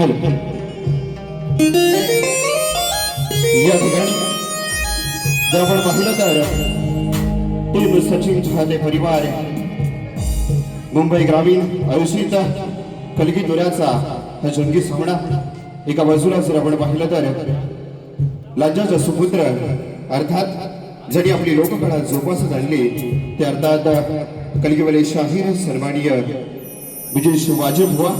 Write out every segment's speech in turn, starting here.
Hello. या ठिकाणी जर आपण पाहिलं तर टीम सचिन चाहते परिवार मुंबई ग्रामीण आयोजित कलगी दोऱ्याचा हा जंगी सामना एका बाजूला जर आपण पाहिलं तर लांजाचा सुपुत्र अर्थात ज्यांनी आपली लोककला जोपासत आणली ते अर्थात कलगीवाले शाहीर सन्माननीय विजय वाजब हुआ.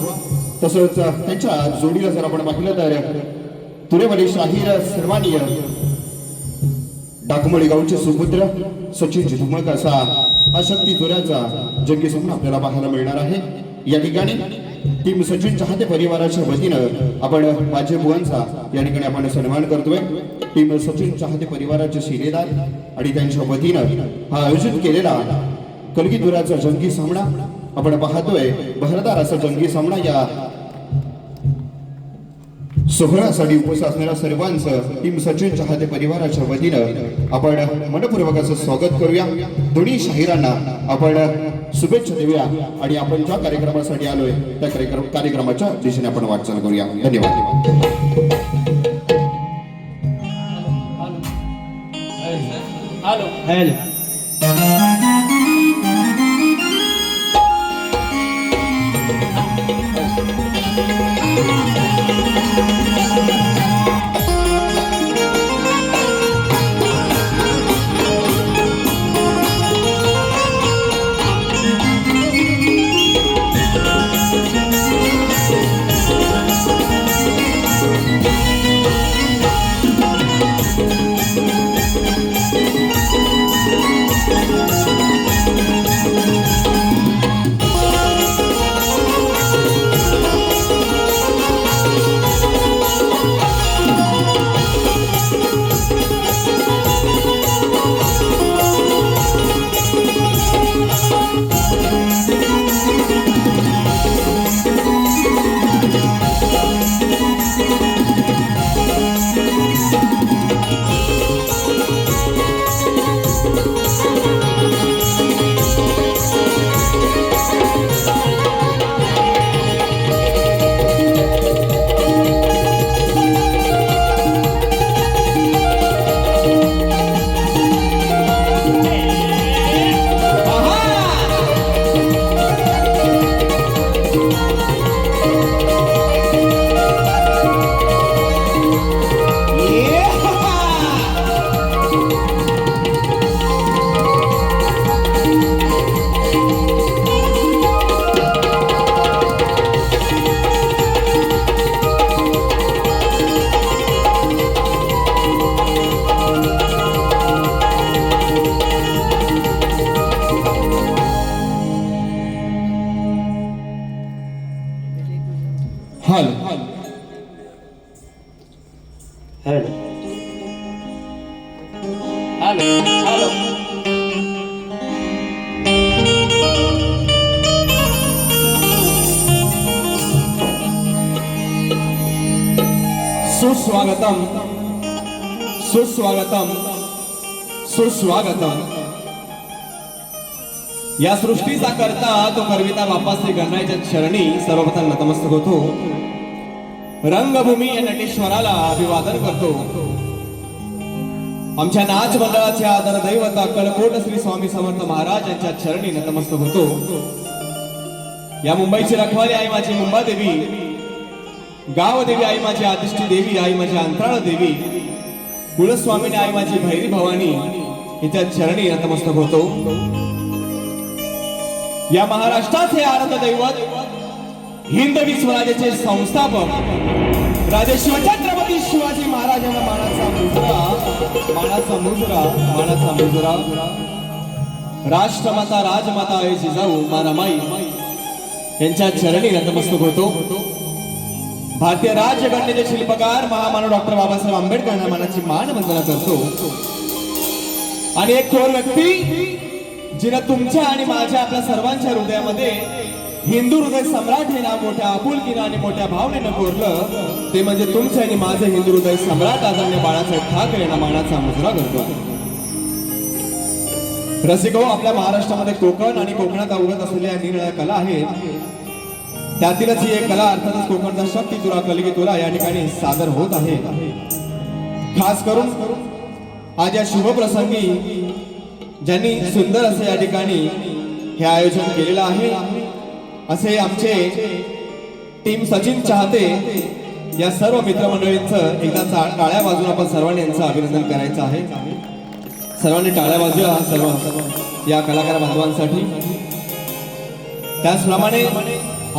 तसंच त्यांच्या जोडीला जर आपण पाहिलं तर तुरेवाले शाहीर सन्माननीय डाकमळी गावचे सुपुत्र सचिन झुमक असा हा शक्ती दोऱ्याचा जंगी सामना आपल्याला पाहायला मिळणार आहे. या ठिकाणी टीम सचिन चाहते परिवाराच्या वतीनं आपण माझे बुवांचा या ठिकाणी आपण सन्मान करतोय. टीम सचिन चाहते परिवाराचे शिलेदार आणि त्यांच्या वतीनं हा आयोजित केलेला कलगी दोऱ्याचा जंगी सामना आपण पाहतोय. बहरदार असा जंगी सामना या सोहळ्यासाठी उपस्थित असणाऱ्या सर्वांचं टीम सचिन चाहते परिवाराच्या वतीनं आपण मनपूर्वक असं स्वागत करूया. दोन्ही शाहिरांना आपण शुभेच्छा देऊया आणि आपण ज्या कार्यक्रमासाठी आलोय त्या कार्यक्रमाच्या दिशेने आपण वाटचाल करूया. धन्यवाद. सुस्वागतम सुस्वागतम सुस्वागतम. या सृष्टीचा करता तो करविता बाप्पा श्री गणरायाच्या चरणी सर्वप्रथम नतमस्तक होतो. रंगभूमी या नटेश्वराला अभिवादन करतो. आमच्या नाच मंडळाचे आदर दैवत अक्कलकोट श्री स्वामी समर्थ महाराज यांच्या चरणी नतमस्तक होतो. या मुंबईची रखवाली आई माझी मुंबादेवी, गाव देवी आई माझी आदिष्टी देवी, आई माझी अंतराळ देवी, कुलस्वामीने आई माझी भैरी भवानी हिच्या चरणी नतमस्तक होतो. या महाराष्ट्राचे आराध्य दैवत हिंदवी स्वराज्याचे संस्थापक राजे शिवछत्रपती शिवाजी महाराजांना मानाचा मुजरा मानाचा मुजरा मानाचा मुजरा राष्ट्रमाता राजमाता आई जिजाऊ मानामाई यांच्या चरणी नतमस्तक होतो. भारतीय राज्यघटनेचे शिल्पकार महामानव डॉक्टर बाबासाहेब आंबेडकरांना मानाची मान वंदना करतो. आणि एक थोर व्यक्ती जिने तुमच्या आणि माझ्या आपल्या सर्वांच्या हृदयामध्ये हिंदू हृदय सम्राट हे नाव मोठ्या आपुलकीनं आणि मोठ्या भावनेनं कोरलं ते म्हणजे तुमचे आणि माझे हिंदू हृदय सम्राट आदरणीय बाळासाहेब ठाकरे यांना मानाचा मुजरा करतो. रसिको, आपल्या महाराष्ट्रामध्ये कोकण आणि कोकणात उगत असलेल्या निरनिराळ्या कला आहेत. त्यातीलच ही एक कला अर्थातच कोकणचा शक्ती तुला कलगी तुला या ठिकाणी सादर होत आहे. खास करून आज या शुभ प्रसंगी ज्यांनी सुंदर असे या ठिकाणी हे आयोजन केलेलं आहे असे आमचे टीम सचिन चाहते या सर्व मित्रमंडळींचं एकदा टाळ्या वाजून आपण सर्वांनी यांचं अभिनंदन करायचं आहे. सर्वांनी टाळ्या वाजूया सर्व या कलाकार बांधवांसाठी. त्याचप्रमाणे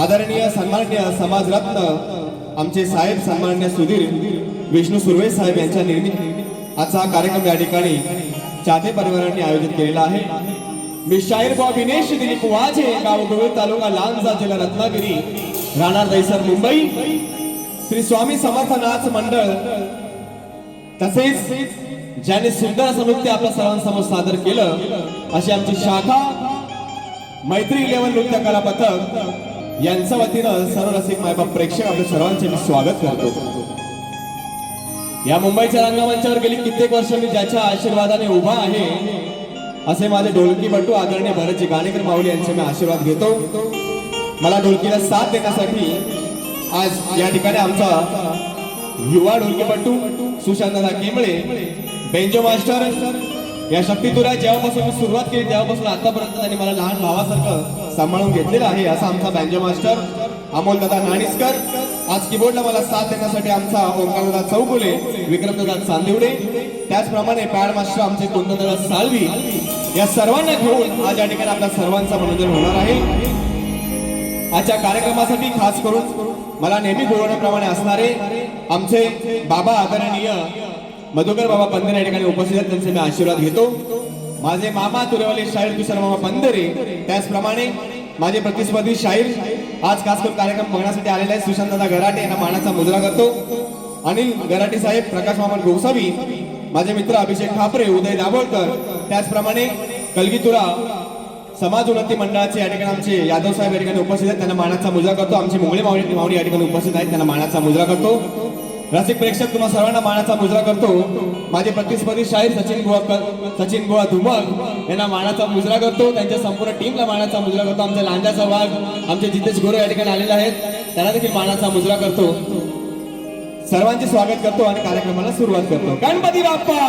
आदरणीय सन्माननीय समाजरत्न आमचे साहेब सन्माननीय सुधीर विष्णू सुर्वे साहेब यांच्या निर्मित आजचा हा कार्यक्रम या ठिकाणी चाहते परिवारांनी आयोजित केलेला आहे. मी शाहीर बॉ विनेश दिलीप वाजे, गाव गोविल, तालुका लांजा, जिल्हा रत्नागिरी, राहणार दहिसर, मुंबई. श्री स्वामी समर्थ नाच मंडळ तसेच ज्याने सुंदर असं नृत्य आपल्या सर्वांसमोर सादर केलं अशी आमची शाखा मैत्री 11 नृत्य कला पथक यांच्या वतीनं सर्व रसिक मायबाप प्रेक्षक आपल्या सर्वांचे मी स्वागत करतो. या मुंबईच्या रंगमंचावर गेली कित्येक वर्ष मी ज्याच्या आशीर्वादाने उभा आहे असे माझे ढोलकीपटू आदरणीय भरतजी गाणेकर माऊली यांचे मी आशीर्वाद घेतो. मला ढोलकीला साथ देण्यासाठी आज या ठिकाणी आमचा युवा ढोलकीपटू सुशांतदा केंबळे, बेंजो मास्टर या शक्तीतुरा जेव्हापासून मी सुरुवात केली तेव्हापासून आतापर्यंत त्यांनी मला लहान भावासारखं सांभाळून घेतलेलं आहे असा आमचा बँजो मास्टर अमोलदादा नाणीसकर. आज कीबोर्डला मला साथ देण्यासाठी आमचा ओंकारदादा चौगुले, विक्रमदादा चांदिवडे, त्याचप्रमाणे पॅड मास्टर आमचे कुंदनदादा साळवी या सर्वांना घेऊन आज या ठिकाणी आपल्या सर्वांचं मनोरंजन होणार आहे. आजच्या कार्यक्रमासाठी खास करून मला नेहमी बोलवण्याप्रमाणे असणारे आमचे बाबा आदरणीय मधुकर बाबा पंधरे या ठिकाणी उपस्थित आहेत, त्यांचे मी आशीर्वाद घेतो. माझे मामा तुरेवाले शाहीर किशोर मामा पंधरे, त्याचप्रमाणे माझे प्रतिस्पर्धी शाहीर आज खास करून कार्यक्रम बघण्यासाठी आलेले आहेत सुशांतदा गराटे यांना मानाचा मुजरा करतो. अनिल गराटे साहेब, प्रकाश मामा गोसावी, माझे मित्र अभिषेक ठाकरे, उदय दाभोळकर, त्याचप्रमाणे कलगीतुरा समाज उन्नती मंडळाचे या ठिकाणी आमचे यादव साहेब या ठिकाणी उपस्थित आहेत, त्यांना मानाचा मुजरा करतो. आमचे मुंगळे मावळी या ठिकाणी उपस्थित आहेत, त्यांना मानाचा मुजरा करतो. रसिक प्रेक्षक तुम्हा सर्वांना मानाचा मुजरा करतो. माझे प्रतिस्पर्धी शाहीर सचिन बुवा धुमक यांना मानाचा मुजरा करतो. त्यांच्या संपूर्ण टीमला मानाचा मुजरा करतो. आमच्या लांजाचा वाघ आमचे जितेश गोरे या ठिकाणी आलेले आहेत, त्यांना देखील मानाचा मुजरा करतो. सर्वांचे स्वागत करतो आणि कार्यक्रमाला सुरुवात करतो. गणपती बाप्पा.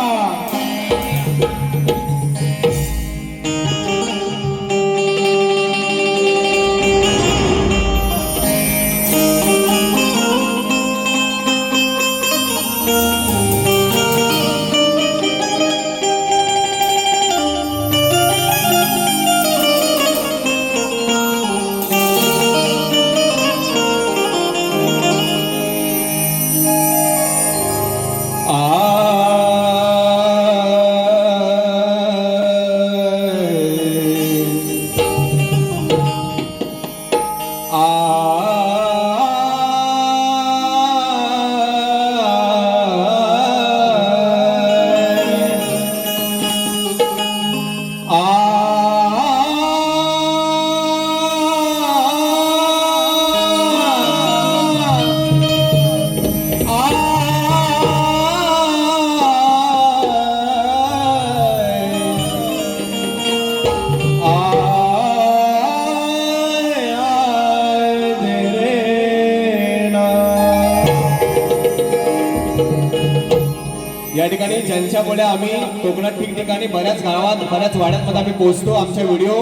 या ठिकाणी ज्यांच्यामुळे आम्ही कोकणात ठिकठिकाणी बऱ्याच गावात बऱ्याच वाड्यांमध्ये आम्ही पोहोचतो. आमचे व्हिडिओ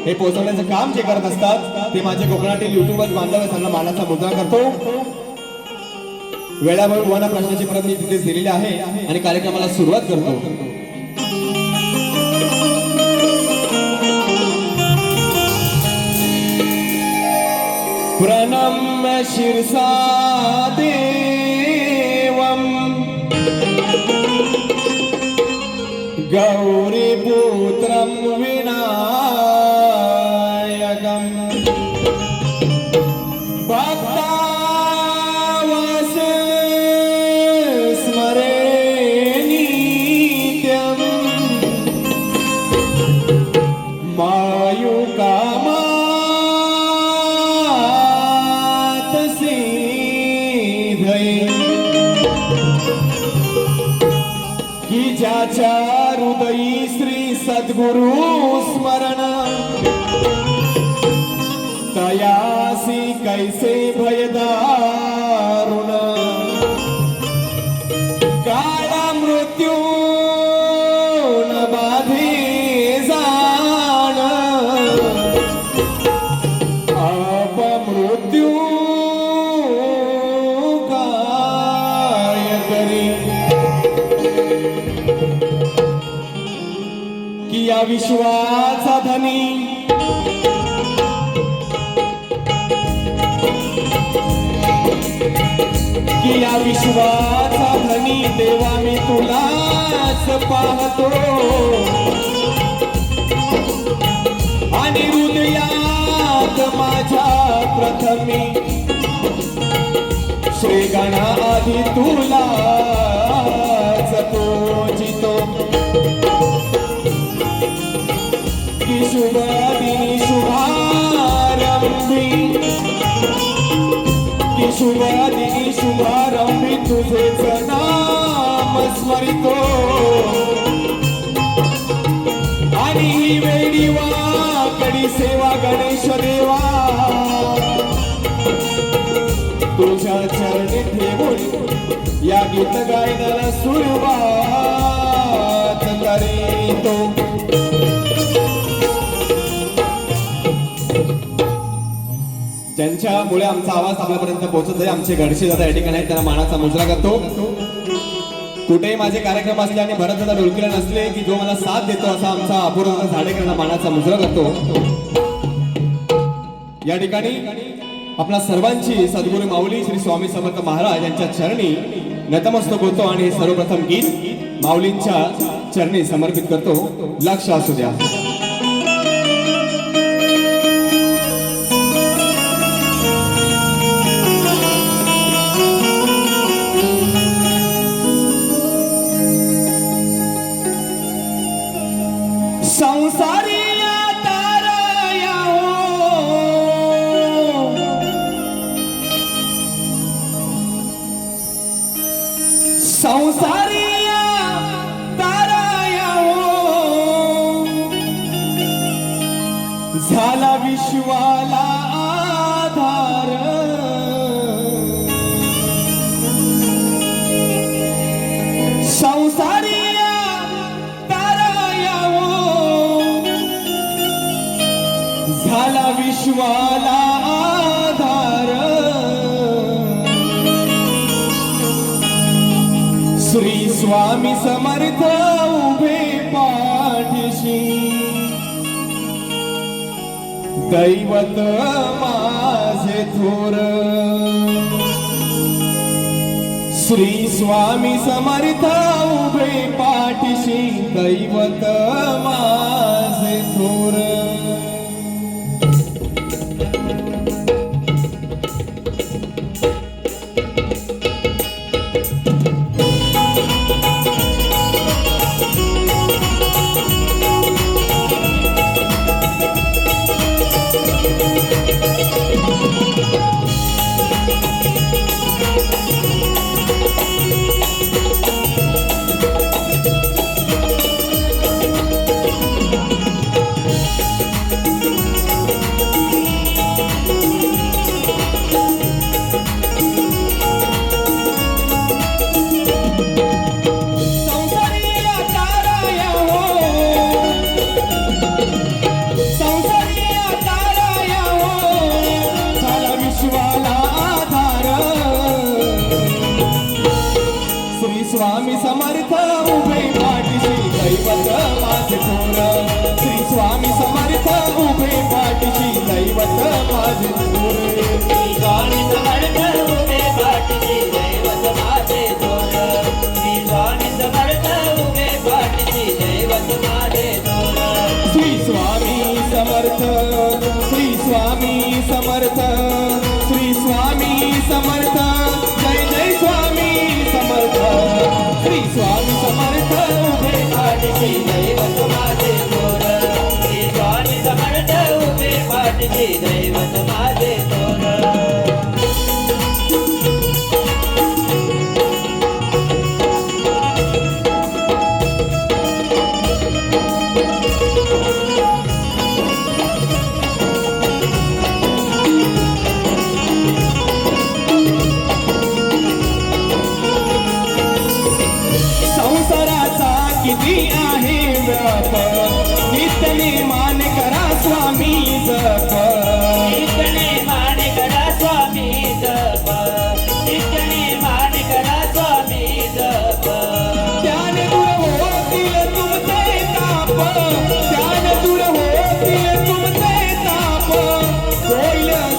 हे पोहोचवण्याचं काम जे करत असतात ते माझे कोकणातील युट्यूबर्स बांधव त्यांना मानाचा मुद्रा करतो. वेळावर वन प्रश्नाची प्रत मी तिथे दिलेली आहे आणि कार्यक्रमाला सुरुवात करतो. प्रणम्य शिरसा देवम गौरीपुत्रं विनायकं भक्तावस स्मरे नित्यं मायुकामात सिद्धये की ज्याच्या हृदयी श्री सद्गुरु स्मरण तयासी कैसे भयदारुण काळा मृत्यू न बाधे जाण अपमृत्यू काय करी की या विश्वाचा धनी की या विश्वाचा धनी देवा मी तुलाच पाहतो आणि हृदयात माझ्या प्रथमी श्री गणा आधी तुलाच पूजितो की शुभादिनी शुभारंभी की शुभादिनी शुभारंभी तुझेच नाम स्मरितो आणि ही वेडी वाकडी सेवा गणेश देवा तुझ्या चरणी ठेवून या गीत गायनाला सुरुवात करीतो. ज्यांच्यामुळे आमचा आवाज आपल्यापर्यंत पोहोचत आहे आमचे घडशी दादा या ठिकाणी आहेत, त्यांना मानाचा मुजरा करतो. कुठेही माझे कार्यक्रम असले आणि भरत दादा ढोलकीला नसले की जो मला साथ देतो असा आमचा अपूर्व झाडेकरांना मानाचा मुजरा करतो. या ठिकाणी आपल्या सर्वांची सद्गुरू माऊली श्री स्वामी समर्थ महाराज यांच्या चरणी नतमस्तक होतो आणि सर्वप्रथम गीत माऊलींच्या चरणी समर्पित करतो. लक्ष असू द्या. संसारी ताराया संसारी ताराया झाला विश्वाला आधार संसारी झाला विश्वाला आधार श्री स्वामी समर्थ उभे पाठीशी दैवत माझे थोर श्री स्वामी समर्थ उभे पाठीशी दैवत माझे थोर. स्वामी समर्थ उभे पाठीशी दैवत माझे थोर श्री स्वामी समर्थ उभे पाठीशी दैवत माझे थोर स्वामी समर्थ उभे पाठीशी दैवत माझे थोर श्री स्वामी समर्थ उभे पाठीशी दैवत माझे थोर श्री स्वामी समर्थ श्री स्वामी समर्थ श्री स्वामी समर्थ जय जय स्वामी समर्थ श्री स्वामी समर्थ उभे पाठीशी दैवत माझे थोर श्री स्वामी समर्थ उभे पाठीशी दैवत माझे थोर.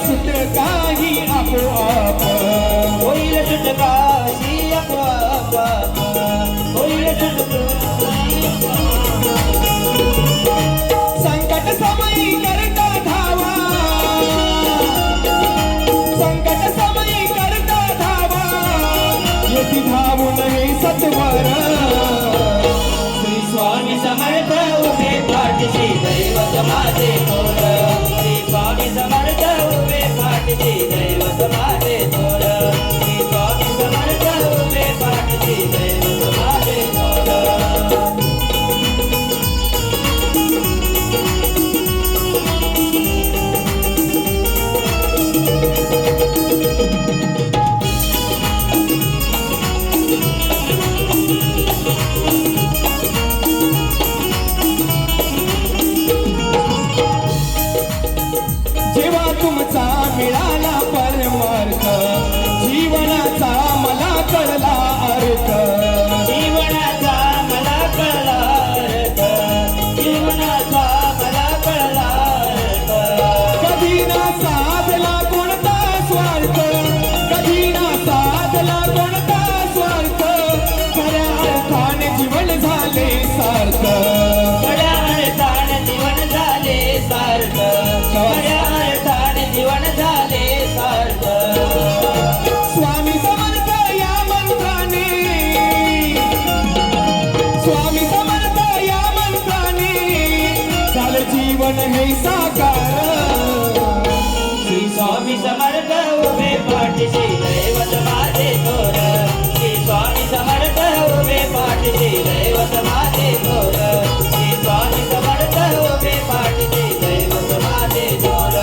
सुटकाही आपोआप होईल सुटका ही आपोआप होईल सुटका संकट समयी करता धावा संकट समयी करता धावा येती धावून हे सत्वर श्री स्वामी समर्थ उभे पाठशी दैवत माझे थोर श्री स्वामी समर्थ उभे पाठशी दैवत माझे थोर श्री स्वामी समर्थ उभे पाठशी दैवत माझे थोर जेव्हा तुमचा मिळाला परमार्थ जीवनाचा मला कळला अर्थ जीवनाचा मला कळला अर्थ जीवनाचा मला कळला अर्थ कधी ना साधला कोणता स्वार्थ कधी ना साधला कोणता स्वार्थ खऱ्या अर्थाने जीवन झाले सार्थ खऱ्या अर्थाने जीवन झाले सार्थ खऱ्या अर्थाने जीवन झाले सार्थ स्वामी समर्थ या मंत्राने स्वामी समर्थ या मंत्राने झालं जीवन हे साकार श्री स्वामी समर्थ उभे पाठशी दैवत माझे थोर श्री स्वामी समर्थ उभे पाठशी दैवत माझे थोर श्री स्वामी समर्थ उभे पाठशी दैवत माझे थोर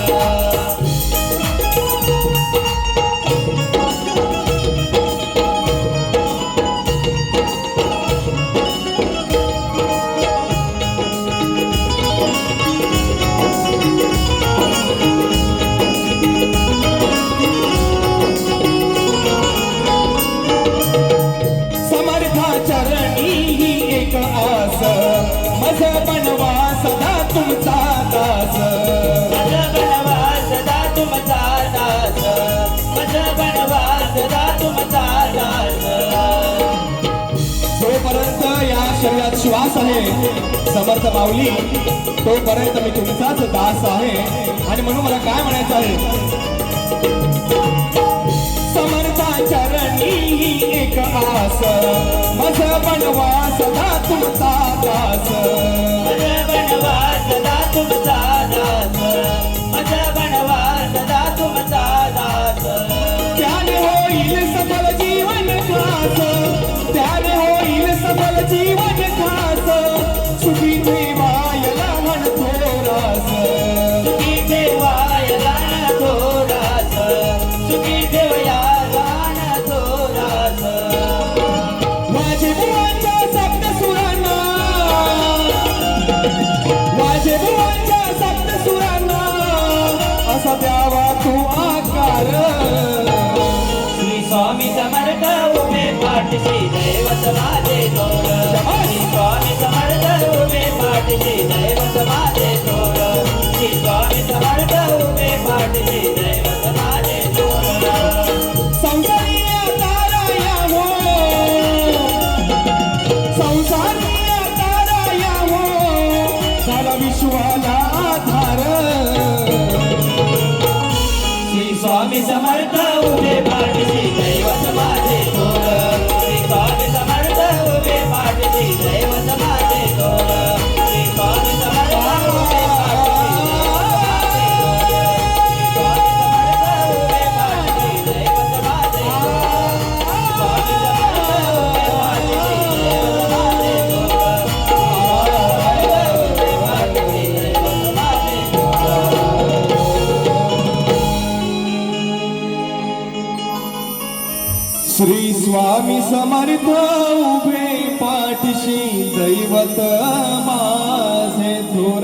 समर्था चरणी ही एक आस मज बनवा सदा तुमचा दास मज बनवा सदा तुमचा दास मज बनवा सदा तुमचा दास जोपर्यंत या शरीरात श्वास आहे समर्थ माऊली तोपर्यंत मी तुमचाच दास आहे आणि म्हणून मला काय म्हणायचं आहे समर्था चरणी ही एक आस मज बनवा सदा तुमचा दास मज बनवा सदा तुमचा दास मज बनवा सदा तुमचा दास त्याने होईल सफल जीवन खास त्याने होईल सफल जीवन खास सुखी देवायला म्हण थोरास सुखी देवायला न थोरास सुखी देवयाला न थोरास माझे बुवांच्या सप्तसुरांना माझे बुवांच्या सप्तसुरांना असा द्यावा तू आकार श्री स्वामी समर्थ उभे पाठशी दैवत माझे थोर श्री स्वामी समर्थ उभे पाठशी दैवत माझे थोर श्री स्वामी समर्थ उभे पाठशी दैवत माझे थोर संसारीय ताराया हो संसारीय ताराया हो सारा विश्वाला आधार श्री स्वामी समर्थ उभे पाठशी दैवत माझे थोर श्री स्वामी समर्थ उभे पाठशी दैवत माझे थोर श्री स्वामी समर्थ उभे पाठशी दैवत माझे थोर स्वामी समर्थ उभे पाठशी दैवत माझे श्री स्वामी समर्थ उभे पाठशी दैवत माझे थोर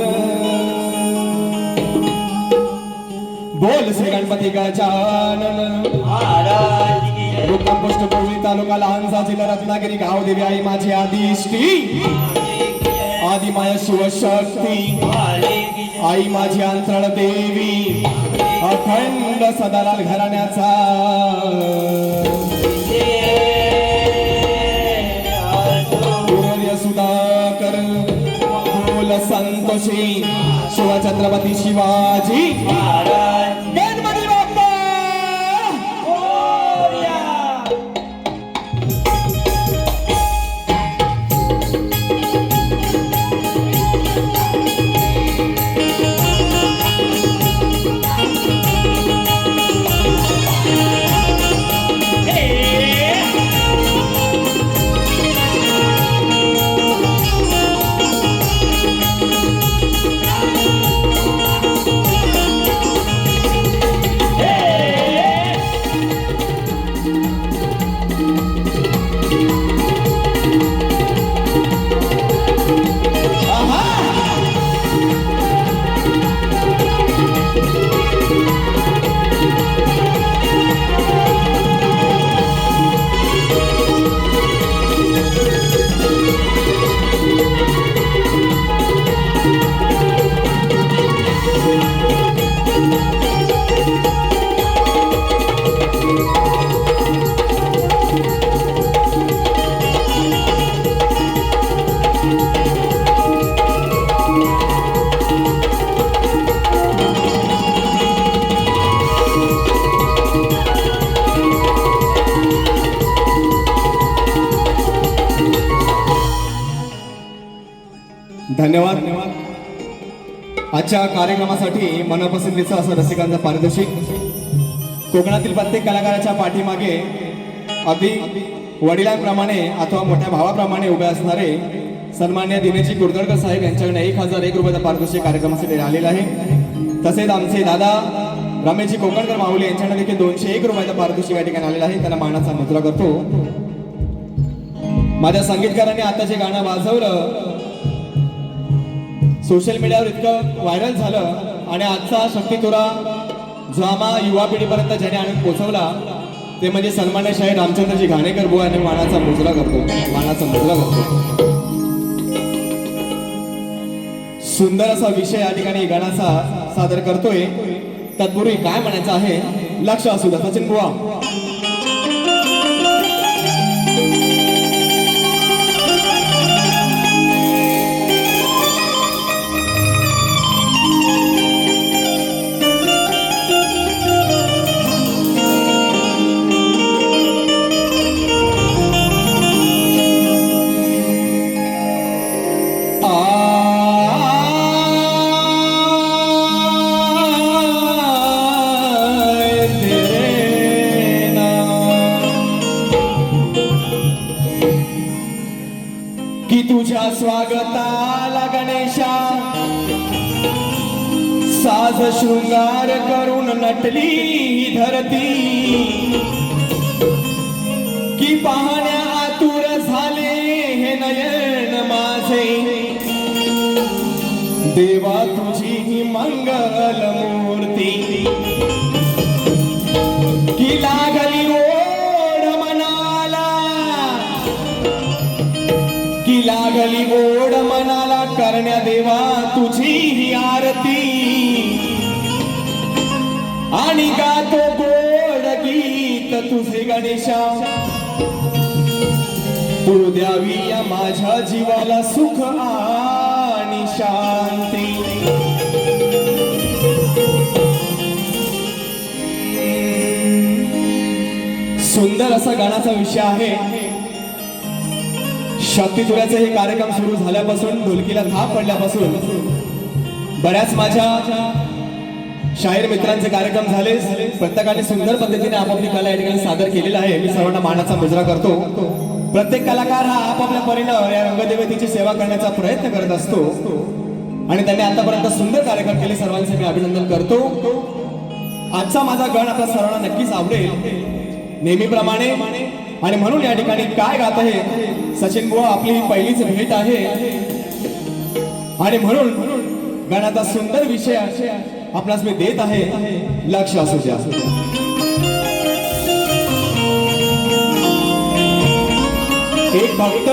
बोल श्री गणपती गजानन महाराज की जय मुक्काम पोस्ट बोर्ली तालुका लहानसा जिल्हा रत्नागिरी गाव देवी आई माझी आदिष्टी आदिमाया शिवशक्ती माले की जय आई माझी अंतराळ देवी अखंड सदालाल घराण्याचा सूर्य सुधाकर बोल संतोषी शिवछत्रपती शिवाजी महाराज गणपती बाप्पा मोरया. धन्यवाद. आजच्या कार्यक्रमासाठी मनपसंतीचं असं रसिकांचं पारितोषिक. कोकणातील प्रत्येक कलाकाराच्या पाठीमागे अगदी वडिलांप्रमाणे अथवा मोठ्या भावाप्रमाणे उभे असणारे सन्मान्य दिनेशजी कुर्दडकर साहेब यांच्याकडे 1001 रुपयाचं पारितोषिक कार्यक्रमासाठी आलेलं आहे. तसेच आमचे दादा रमेशजी कोकणकर माऊली यांच्याकडे देखील 201 रुपयाचं पारितोषिक या ठिकाणी आलेलं आहे. त्यांना मानाचा मुद्रा करतो. माझ्या संगीतकारांनी आता जे गाणं वाजवलं सोशल मीडियावर इतकं व्हायरल झालं आणि आजचा शक्तितुरा जो आम्हा युवा पिढीपर्यंत ज्याने आणून पोहोचवला ते म्हणजे सन्मान्य शाहीर रामचंद्रजी घाणेकर बुवा यांनी मानाचा मुजरा करतो. सुंदर असा विषय या ठिकाणी गाण्याचा सादर करतोय. तत्पूर्वी काय म्हणायचं आहे लक्ष असू द्या. सचिन बुवा की तुझ्या स्वागताला गणेशा साज शृंगार करून नटली ही धरती की पाहण्या आतुर झाले हे नयन माझे देवा तुझी ही मंगल मूर्ती की लागली ओढ मनाला की लागली ओढ मनाला करण्या देवा तुझी ही आरती आणि गातो गोड गीत तुझे गणेशा तू द्यावी या माझ्या जीवाला सुख आणि शांती. सुंदर असा गाण्याचा विषय आहे. शक्तितुऱ्याचे हे कार्यक्रम सुरू झाल्यापासून ढोलकीला थाप पडल्यापासून बऱ्याच माझ्या शाहीर मित्रांचे कार्यक्रम झाले. प्रत्येकाने सुंदर पद्धतीने आपापली कला या ठिकाणी सादर केलेला आहे. मी सर्वांना मानाचा मुजरा करतो. प्रत्येक कलाकार हा आपापल्या परीने या रंगदेवतेची सेवा करण्याचा प्रयत्न करत असतो आणि त्यांनी आतापर्यंत सुंदर कार्यक्रम केले. सर्वांचे मी अभिनंदन करतो. आजचा माझा गण आपल्या सर्वांना नक्कीच आवडेल नेहमीप्रमाणे आणि म्हणून या ठिकाणी काय गात आहे सचिन बुवा आपली ही पहिलीच भेट आहे आणि म्हणून गाण्याचा सुंदर विषय आपणास मी देत आहे. लक्ष असू द्या. एक भक्त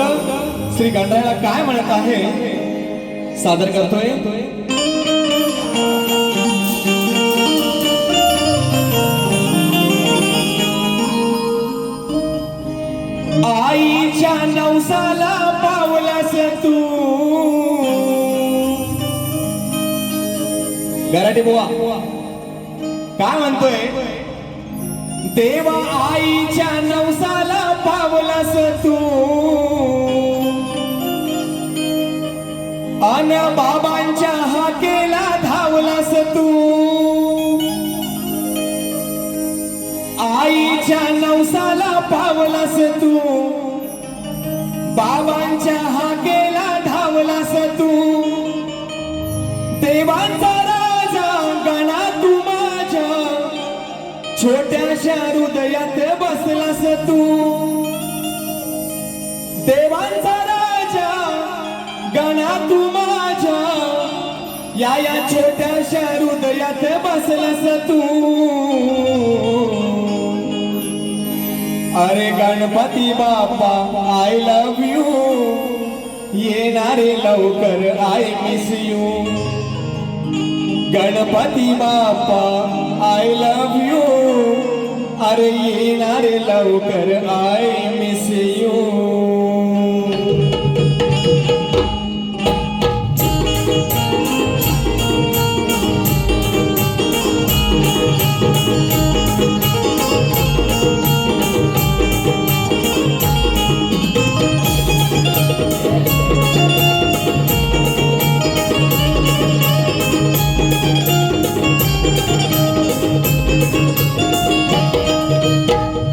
श्री गणरायाला काय म्हणत आहे सादर करतोय. त्यासाठी बुवा काय म्हणतोय, देवा आईच्या नवसाला पावलास तू, अन बाबांच्या हाकेला धावलास तू. आईच्या नवसाला पावलास तू, बाबांच्या हाकेला धावलास तू. देवांचा राजा गणा तू माझ्या छोट्याशा हृदयात बसलास तू. देवांचा राजा गणा तू माझ्या या छोट्याशा हृदयात बसलास तू. अरे Ganpati Bappa I love you, येणारे लवकर I miss you. Ganpati Bappa I love you, अरे येणारे लवकर आय मिस यू.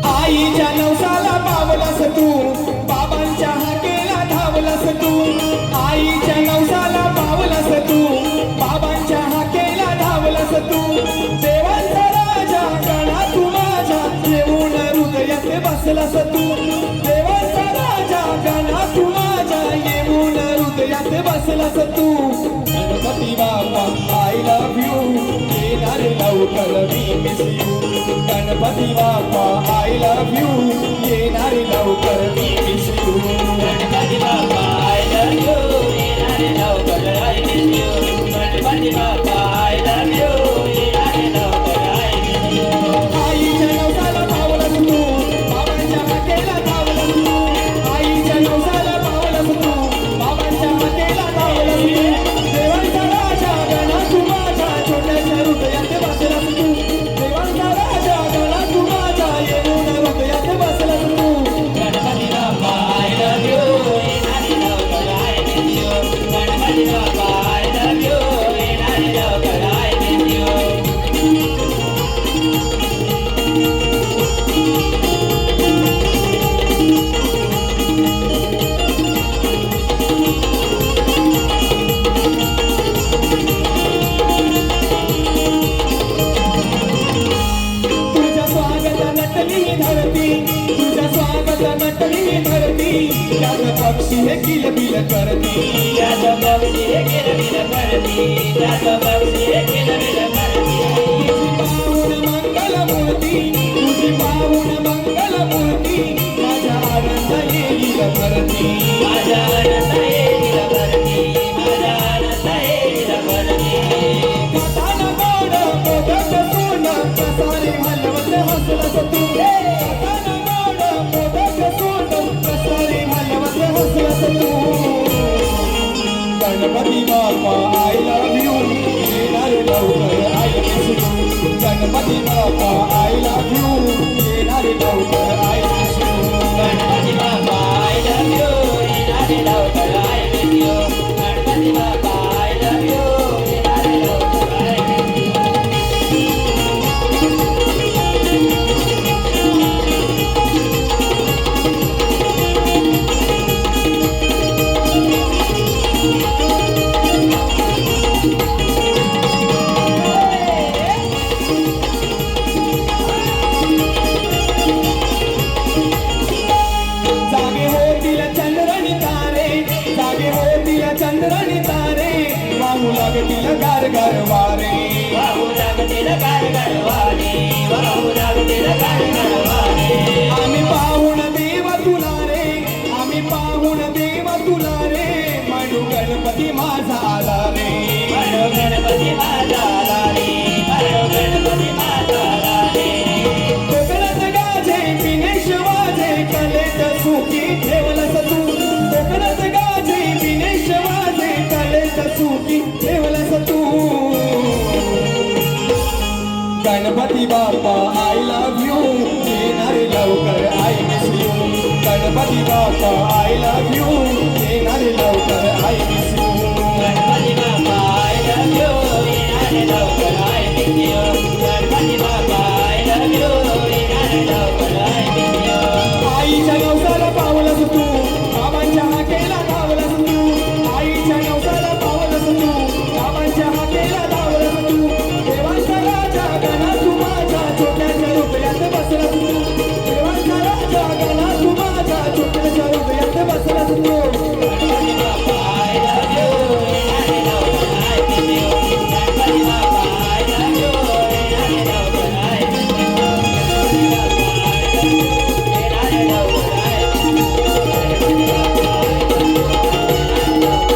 आईच्या नवसाला पावलास तू, बाबांच्या हाकेला धावलास तू. आईच्या नवसाला पावलास तू, बाबांच्या हाकेला धावलास तू. देवांचा राजा गणा तू माझ्या येऊन हृदयात बसलास तू. देवांचा राजा गणा तू माझ्या येऊन हृदयात बसलास तू. गणपती बाबा आय लव्ह यू, येणार लवकर मी miss you. Ganpati Bappa I love you, येणार लवकर मी miss you. Ganpati Bappa I love you, येणारे लवकर I miss you. Ganpati Bappa I love you, येणारे लवकर आय मिस यू. आईच्या नवसाला पावलास तू, बाबांच्या हाकेला धावलास तू. आईच्या नवसाला पावलास तू, बाबांच्या हाकेला धावलास तू. देवांचा राजा गणा तू माझ्या छोट्याशा हृदयात बसलास तू. देवांचा राजा गणा तू माझ्या येऊन हृदयात बसलास तू. Ganpati Bappa I love you, येणारे लवकर I miss you. Ganpati Bappa I love you, येणारे लवकर आय मिस यू. तुझ्या स्वागत नटली धरती, तुझ्या स्वागत नटली धरती. त्यात पक्षी हे किलबिल करती. त्यात पक्षी हे किलबिल करती, त्यात पक्षी हे किलबिल करती. तुझी पाहून मंगल मूर्ती, तुझी पाहून मंगल मूर्ती. माझ्या आनंद येईल भरती. माझ्या आनंद येईल भरती, माझ्या आनंद येईल भरती. कथान गोड मोदक सोन, कसारे हलवत हसलास तू. कथान गोड मोदक सोन, कसारे हलवत हसलास तू. Ganpati Bappa I love you, येणार लवकर I miss you. Ganpati Bappa I love you, येणार लवकर I miss you. Ganpati Bappa I love you, येणारे लवकर I miss you. Ganpati Bappa I love you, येणारे लवकर आय मिस यू. जागे होतील चंद्रनी तारे, जागे होतील चंद्रनी तारे. वाहू लागतील गार गार वारे. वाहू लागतील गारगार वारे, वाहू लागतील गारगार वारे. आम्ही पाहून देव तुला रे, आम्ही पाहून देव तुला रे. म्हणू गणपती माझा आला रे. म्हणू गणपती माझा आला रे, म्हणू गणपती माझा आला रे. कोकणात गाजे विनेश वाजे, कलेत सुखी ठेवलंस तू. कोकणात गाजे विनेश वाजे, कलेत सुखी ठेवलंस तू. Ganpati Bappa I love you येणारे लवकर I miss you Ganpati Bappa I love you येणारे लवकर I miss you Ganpati Bappa I love you येणारे लवकर आय मिस यू आईच्या नवसाला पावलंस तू बाबांच्या हाकेला धावलंस तू आईच्या नवसाला पावलंस तू बाबांच्या हाकेला धावलंस तू देवांचा राजा गणा तू माझ्या छोट्याच्या रुपयात बसलास तू देवांचा राजा गणा तू माझ्या छोट्याच्या रुपयात बसलास तू Ganpati Bappa I love you येणारे लवकर I miss you Ganpati Bappa I love you येणारे लवकर I miss you Ganpati Bappa I love you येणारे लवकर I miss you Ganpati Bappa I love you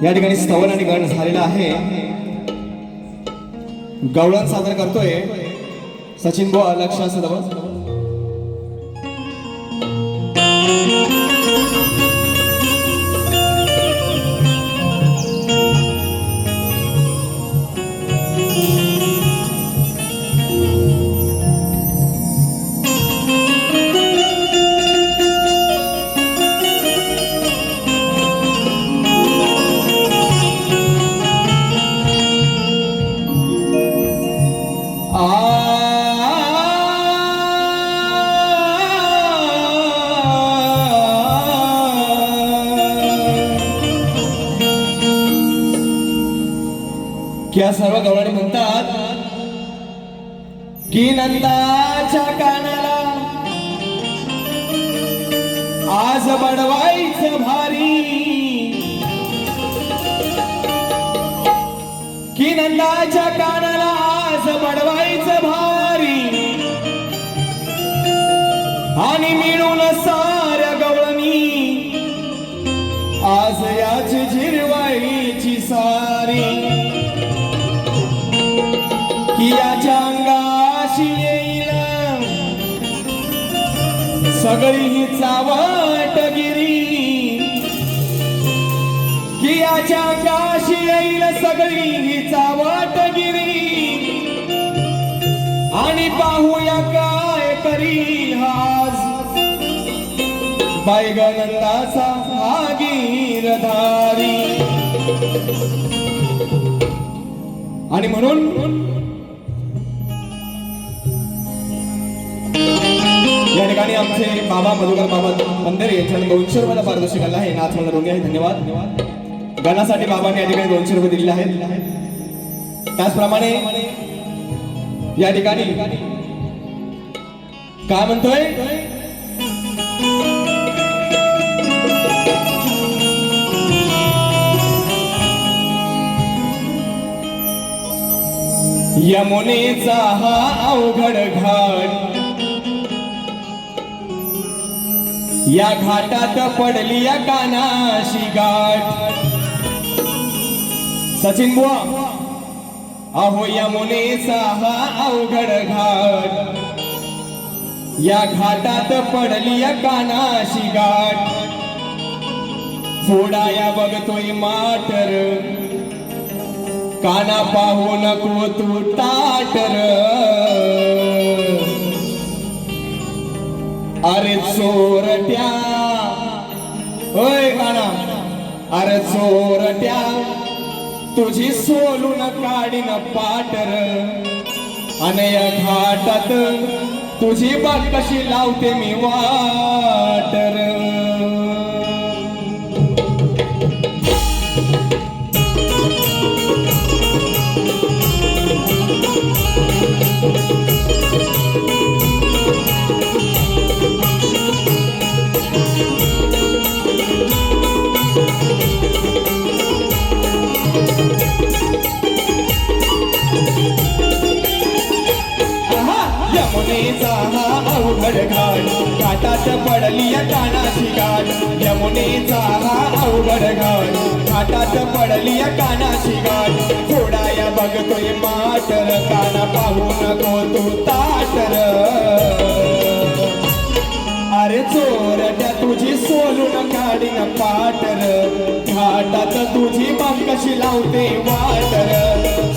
या ठिकाणी स्तवन आणि गण झालेला आहे. गवळण सादर करतोय सचिन बुवा लक्ष सदव. क्या सर्व गवळणी म्हणतात की नंदाच्या कानाला आज बडवायचं भारी, की नंदाच्या कानाला आज बडवायचं भारी, आणि मिळून साऱ्या गवळणी आज याची झिरवायची सारी, की याच्या अंगाशी येईल सगळी ही चावटगिरी, की याच्या अंगाशी येईल सगळी ही चावटगिरी, आणि पाहूया काय करील आज बायगनंदाचा हा गिरधारी. आणि म्हणून या ठिकाणी आमचे बाबा मधुकर बाबा बंदेरे यांच्याकडे 200 रुपयाला पारितोषिक आलं आहे. नाथ मला रोंगे आहे, धन्यवाद. गाण्यासाठी बाबांनी या ठिकाणी 200 रुपये दिलेले आहेत. त्याचप्रमाणे या ठिकाणी काय म्हणतोय, यमुनेचा हा अवघड घाट, या घाटात पडली या कानाशी गाठ. सचिन बुवा अहो यमुनेचा हा अवघड घाट, या घाटात पडली या कानाशी गाठ, फोडाया बघतोय माटर, काना पाहू नको तू ताटर. अरे चोरट्या, ओय काना, अरे चोरट्या तुझी सोलून काढीन पाटर, आणि या घाटात तुझी बाग कशी लावते मी वाटर. यमुनेचा हा अवघड घाट, घाटात पडली या कानाशी गाठ. यमुनेचा हा अवघड घाट, घाटात पडली या कानाशी गाठ, फोडाया बघतोय माटर, काना पाहू नको तू ताटर. अरे चोरट्या तुझी सोलून काढीन पाटर, घाटात तुझी बाग कशी लावते वाटर.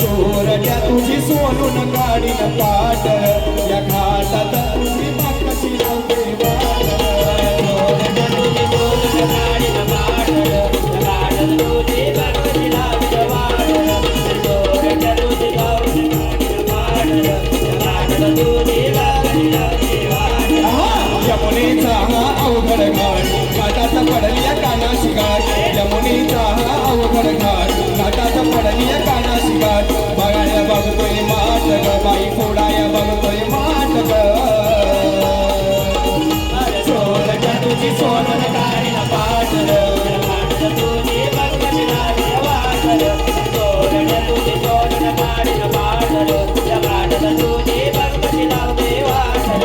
चोरट्या तुझी सोलून काढीन पाटर, या घाटात तुझी बाग कशी लावते वाटर. चोरट्या तुझी सोलून काढीन पाटर, या घाटात तुझी बाग कशी लावते वाटर. चोरट्या तुझी सोलून काढीन पाटर, या घाटात तुझी बाग कशी लावते वाटर. यमुनेचा हा अवघड घाट, घाटात पडली या कानाशी गाठ. यमुनेचा हा अवघड घाट, घाटात पडली या कानाशी गाठ, बघायला बघतोय माट ग बाई, फोडाया बघतोय माट ग. चोरट्या तुझी सोलून काढीन पाटर, या घाटात तुझी बाग कशी लावते वाटर. चोरट्या तुझी सोलून काढीन पाटर, या घाटात तुझी बाग कशी लावते वाटर.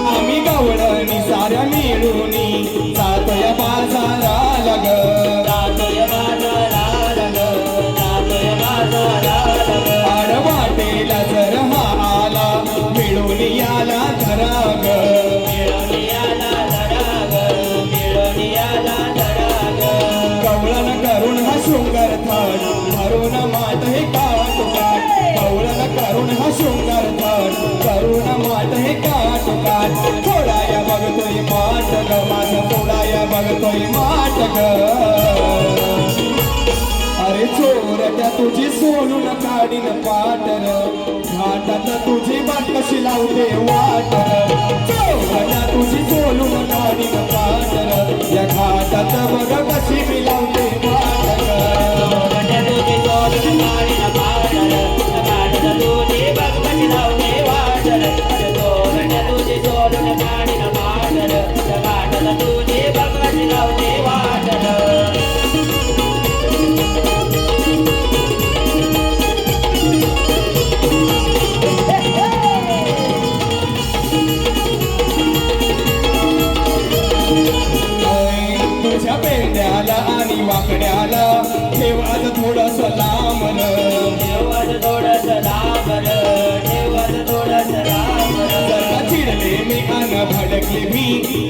आम्ही गवळणी साऱ्या मिळूनी जातोय बाजाराला ग. जातोय बाजाराला ग, जातोय बाजाराला ग. आडवाटेला जर हा आला, मिळून याला धरा ग. मिळून याला धडा ग, मिळून याला धडा ग. कवळण करून हा शृंगार थाट, धरून माट हे काटोकाट. कवळण करून हा शृंगार थाट, करून माट हे काटोकाट. फोडाया बघतोय माट ग, माझं फोडाया बघतोय माट ग. अरे चोरट्या तुझी सोलून काढीन पाटर, घाटात तुझी बाट कशी लावते वाटर. चोरट्या तुझी सोलून काढीन पाटर, या घाटात बघ कशी मी लावते वाटर. चोरट्या तुझी सोलून काढीन पाटर, या घाटात तुझी बाग कशी लावते वाटर. चोरट्या तुझी सोलून काढीन पाटर, या घाटात तुझी बाग कशी लावते वाटर. तुझ्या पेंड्याला आणि वाकड्याला ठेव आज थोडस लांबन. ठेवत थोडंसं लांबर, ठेवत थोडंसं लांबर. जरा चिडले मी अन भडकले मी,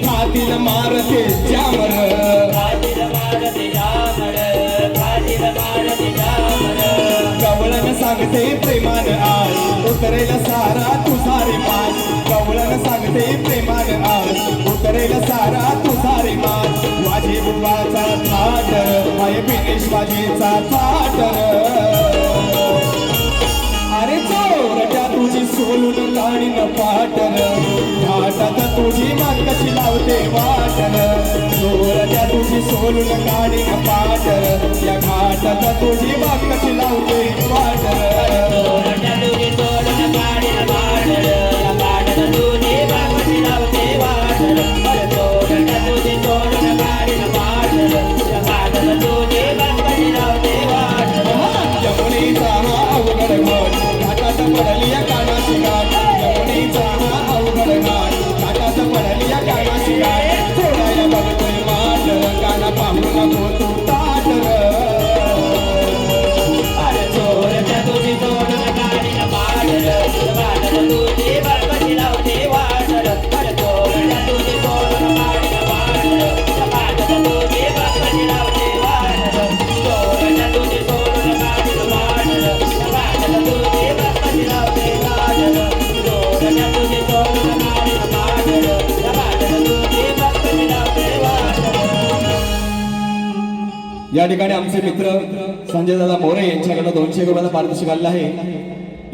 खातील मारते जामर. खातील मारते जामर, खातील मारते जामर. गवळण सांगते प्रेमान आज, उतरेल सारा तुझा रे माज. गवळण सांगते प्रेमान आज, उतरेल सारा तुझा रे माज. माझी बुवाचा थाटर, माय बिनेश माझीचा थाटर. अरे चोरट्या तुझी सोलून काढीन पाटर, घाटात तुझी बाग कशी लावते वाटर. चोरट्या तुझी सोलून काढीन पाटर, या घाटात तुझी बाग कशी लावते वाटर. चोरट्या तुझी सोलून काढीन पाटर, या घाटात तुझी बाग कशी लावते वाटर. चोरट्या तुझी सोलून काढीन पाटर, या घाटात तुझी बाग कशी लावते वाटर. यमुनेचा हा अवघड घाट, घाटात पडली या कानाची गाठ. यमुनेचा हा अवघड घाट, घाटात पडली या या ठिकाणी आमचे मित्र संजय दादा मोरे यांच्याकडनं 200 रुपयाचा पारितोषिक आलेला आहे.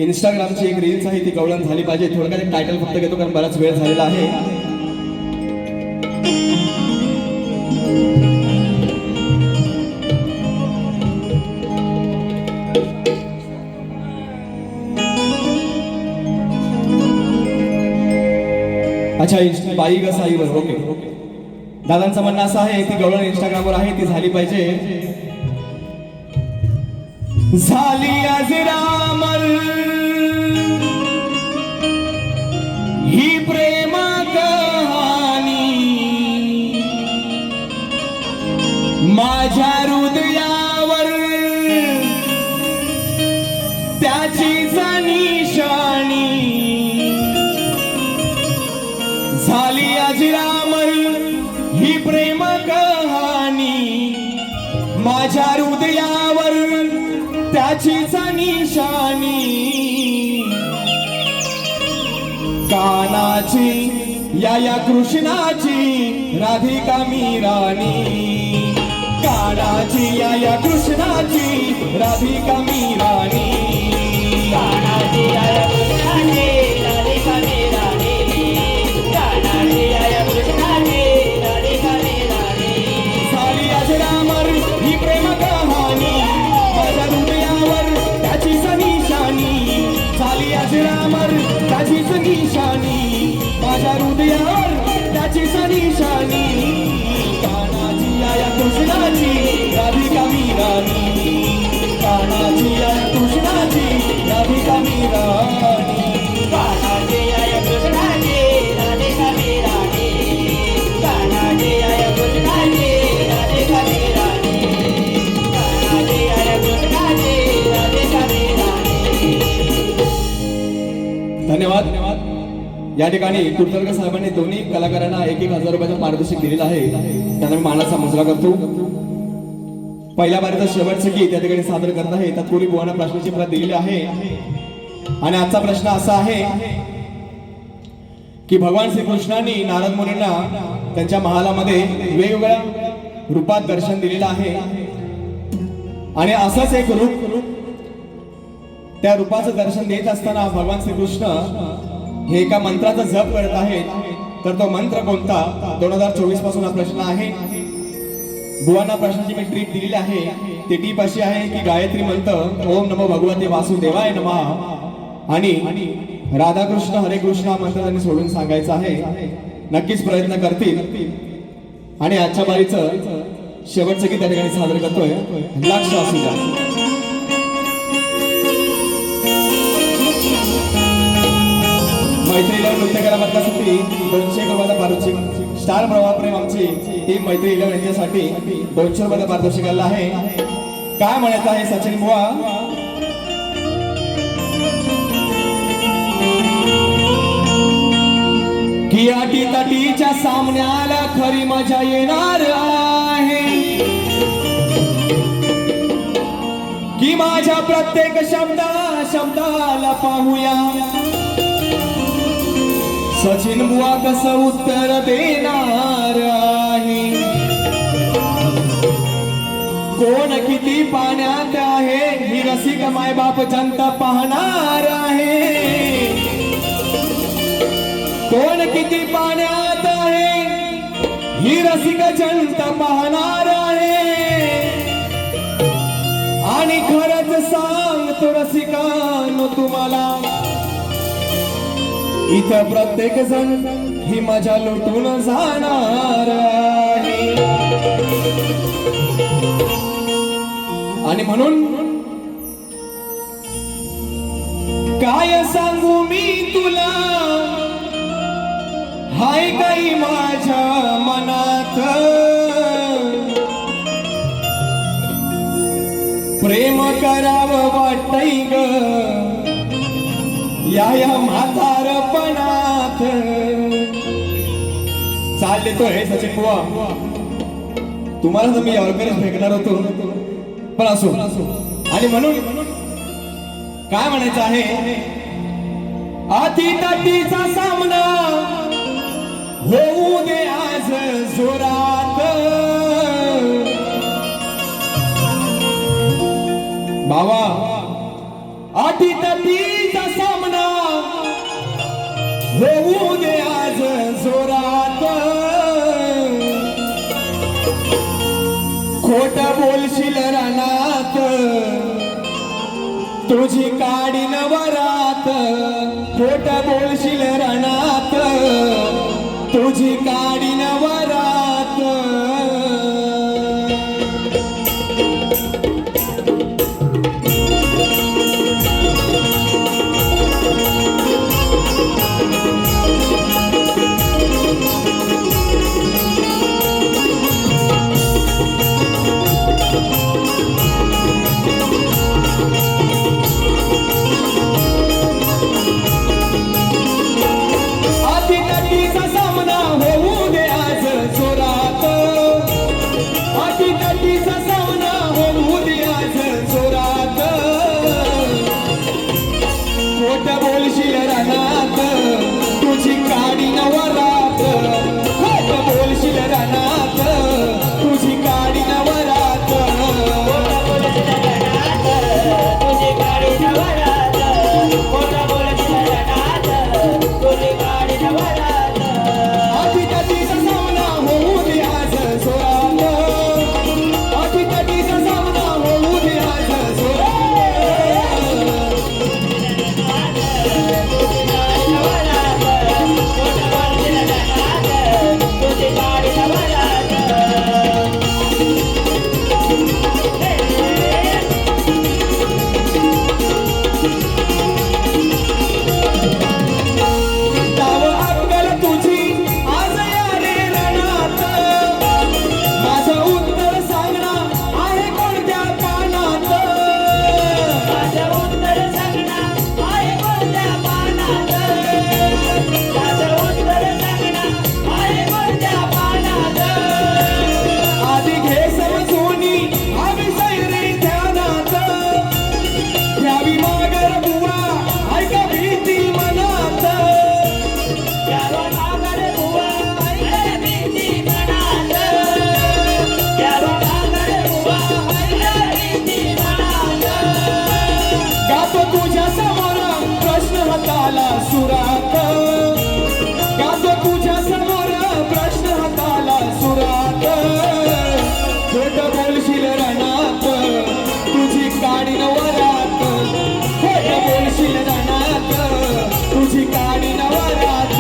इंस्टाग्रामची एक रील्स आहे ती कवळण झाली पाहिजे. थोडक्यात एक टायटल फक्त घेतो कारण बराच वेळ झालेला आहे. अच्छा बाई ग साईवर ओके. दादांचं म्हणणं असं आहे ती गवळण इंस्टाग्रामवर आहे ती झाली पाहिजे. झाली अजरामर ही प्रेम कहाणी माझ्या हृदयावर त्याचीच निशाणी. झाली अजरामर ही प्रेम कहाणी माझ्या हृदयावर त्याचीच निशाणी. कानाची या कृष्णाची राधिका मी राणी. कानाची या कृष्णाची राधिका मी राणी. कानाची आया कृष्णाची राधिका मी राणी. कानाची आया कृष्णाची राधिका मी राणी. झाली अजरामर ही प्रेम कहाणी माझ्या हृदयावर त्याचीच निशाणी. झाली अजरामर त्याचीच निशाणी माझ्या हृदयावर त्याचीच निशाणी. कानाची आया कृष्णाची राधिका मी राणी. कानाची आया कृष्णाची राधिका मी राणी. कानाची आया कृष्णाची राधिका मी राणी. कानाची आया कृष्णाची राधिका मी राणी. कानाची आया कृष्णाची राधिका मी राणी. धन्यवाद. या ठिकाणी कुलतर्क साहेबांनी दोन्ही कलाकारांना 1,000 रुपयाचं पारितोषिक दिलेलं आहे. त्यांना मी मानाचा मुजरा करतो. पहिल्या बारीचं शेवटचं गीत त्या ठिकाणी सादर करत आहे. तत्पूर्वी बुवांना प्रश्नाची प्रत दिलेली आहे आणि आजचा प्रश्न असा आहे की भगवान श्रीकृष्णांनी नारद मुनींना त्यांच्या महालामध्ये वेगवेगळ्या रूपात दर्शन दिलेलं आहे आणि असंच एक रूप त्या रूपाचं दर्शन देत असताना भगवान श्रीकृष्ण हे एका मंत्राचा जप करत आहेत. तर तो मंत्र कोणता 2024 पासून हा प्रश्न आहे. बुवांना प्रश्नाची मी ट्रीप दिलेली आहे. ती टीप अशी आहे की गायत्री मंत्र ओम नमो भगवते वासुदेवाय नमः आणि राधाकृष्ण हरे कृष्ण हा मंत्र त्यांनी सोडून सांगायचा आहे. नक्कीच प्रयत्न करतील आणि आजच्या बारीचं शेवटचं गीत त्या ठिकाणी सादर करतोय. लक्ष असू द्या. मैत्रीला नृत्य कला मतदासाठी 200 रुपयाचा पारितोषिक. स्टार प्रवाह प्रेम आमची टीम मैत्री इलेव्हन यांच्यासाठी 200 रुपयाचा पारितोषिक आला आहे. काय म्हणत आहे सचिन बुवा? की अटी तटीच्या सामन्याला खरी मजा येणार आहे. की माझ्या प्रत्येक शब्दाला पाहूया सचिन बुवा कसं उत्तर देणार आहे. कोण किती पाण्यात आहे ही रसिक मायबाप जनता पाहणार आहे. कोण किती पाण्यात आहे ही रसिक जनता पाहणार आहे. आणि खरंच सांगतो रसिकांनो तुम्हाला इथं प्रत्येक जण ही मजा लुटून जाणार आहे. आणि म्हणून काय सांगू मी तुला हाय काही माझ्या मनात प्रेम करावं वाटतंय ग या म्हातारपणात. चालले तो हे सचिन बुवा तुम्हाला तर मी ऑर्गनाइज फेकणार होतो पण असो. आणि म्हणून काय म्हणायचं आहे अति तटीचा सामना होऊ दे आज जोरात. बाबा आठी तटीचा सामना होऊ दे आज जोरात खोट बोलशील रानात तुझी काडीन वरात खोट बोलशील रानात तुझी काडीन वरात बोलशील रानात तुझी काडी नवरात खोट बोलशील रानात तुझी काडी नवरात तुझी गाडी नवरात खोटा बोलशील रानात तुझी गाडी नवरात आधी तटीचा सामना होऊ दे आज जोरात आधी तटीचा सामना होऊ दे आज जोरात सुरात गातो तुझ्या समोर प्रश्न हाताला सुरात खोट बोलशील रानात तुझी काडी नवरात खोट बोलशील रानात तुझी काडी नवरात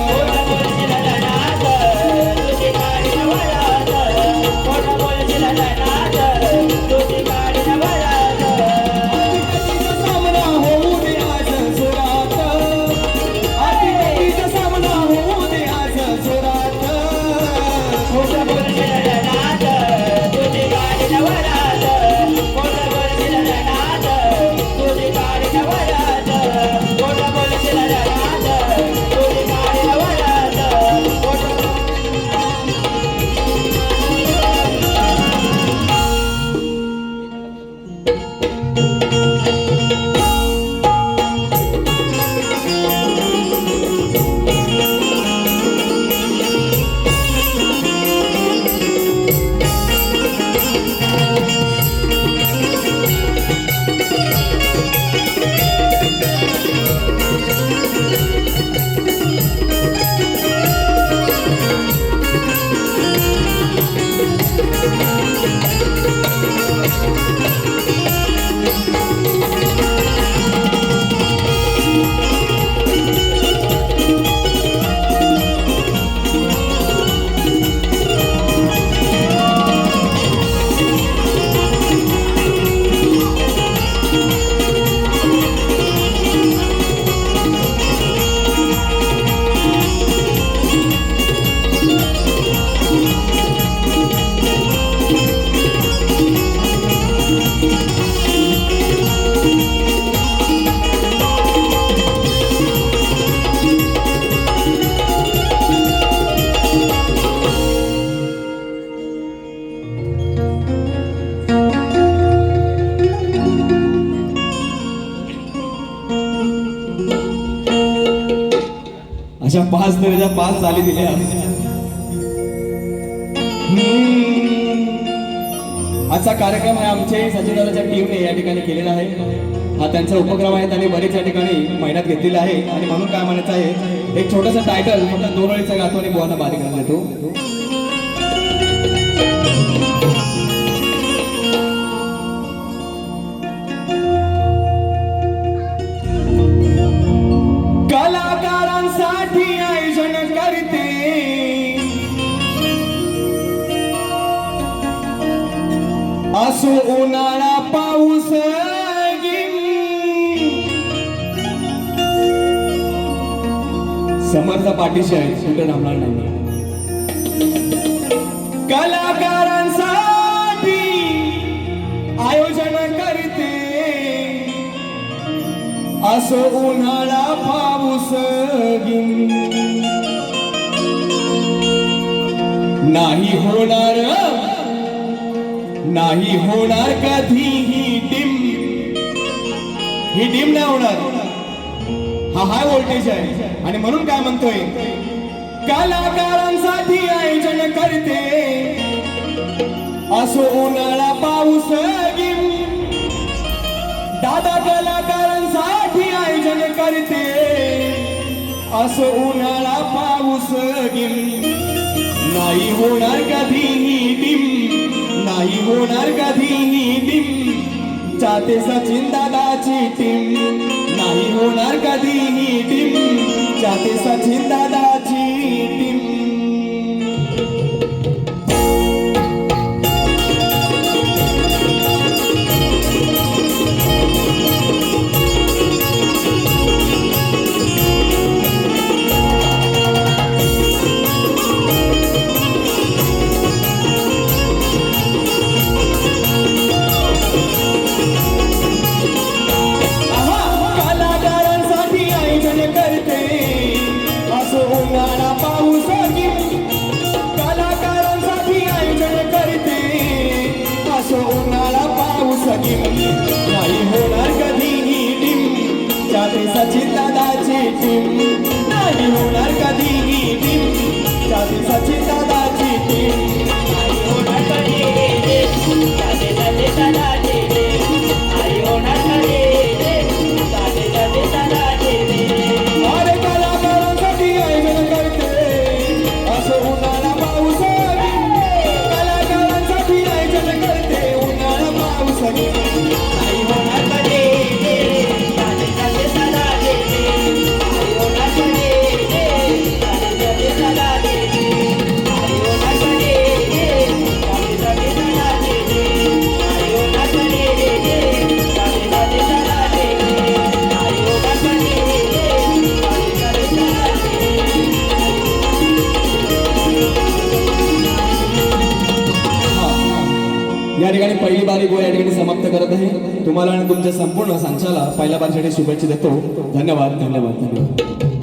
खोटा बोलशील रानात तुझी गाडी नवरात खोटा बोलशील रानात तुझी गाडी नवरात सामना होऊ दे आज जोरात आधी सामना होऊ दे आज जोरात खोटा बोलशील रानात तुझी गाडी नवरात खोटा बोलशील रानात तुझी गाडी नवरात खोटा बोलशील रानात तुझी गाडी नवरात अशा 5 दर्जा 5 चाली दिल्या आजचा कार्यक्रम आहे आमचे सचिनदादाच्या टीमने या ठिकाणी केलेला आहे. हा त्यांचा उपक्रम आहे. त्यांनी बरेच या ठिकाणी मेहनत घेतलेली आहे आणि म्हणून काय म्हणायचं आहे, एक छोटंसं टायटल फक्त 2 ओळीचं गातो आणि बुवांना बारीक करण्यात येतो. कलाकारांसाठी आयोजन करते असो उन्हाळा पाऊस समर्थ पाठीशी आहे, कुठे थांबणार नाही. कलाकारांसाठी आयोजन करते असो उन्हाळा पाऊस नाही होणार, नाही होणार कधीही डिम. ही डिम नाही होणार, हा हाय व्होल्टेज आहे. आणि म्हणून काय म्हणतोय, कलाकारांसाठी आयोजन करते असो उन्हाळा पाऊस गिम. दादा कलाकारांसाठी आयोजन करते असो उन्हाळा पाऊस गिम. नाही होणार कधीही डिम, नाही होणार कधीही डिम. चाहते सचिन दादाची टीम, नाही होणार कधीही टीम. चाहते सचिन दादाची टीम. नाही होणार कधीही डिम. चाहते सचिन दादाची टीम, नाही होणार कधीही डिम. चाहते सचिन दादाची टीम, नाही होणार कधीही डिम. चाहते सचिन दादाची टीम, नाही होणार कधीही डिम. चाहते सचिन दादाची टीम. अरे कलाकारांसाठी आयोजन करते असं उन्हाळा पाऊस गिम. कलाकारांसाठी आयोजन करते उन्हाळा पाऊस गिम. नाही होणार कधीही डिम. चाहते सचिन दादाची टीम, नाही होणार कधीही डिम. चाहते सचिन दादाची टीम, नाही होणार कधीही डिम. चाहते सचिन दादाची टीम, नाही होणार कधीही डिम. चाहते सचिन दादाची टीम, नाही होणार कधीही डिम. चाहते सचिन दादाची या ठिकाणी पहिली बारी गोळ्या या ठिकाणी समाप्त करत आहे. तुम्हाला आणि तुमच्या संपूर्ण संचाला पहिल्या बारीसाठी शुभेच्छा देतो. धन्यवाद, धन्यवाद, धन्यवाद.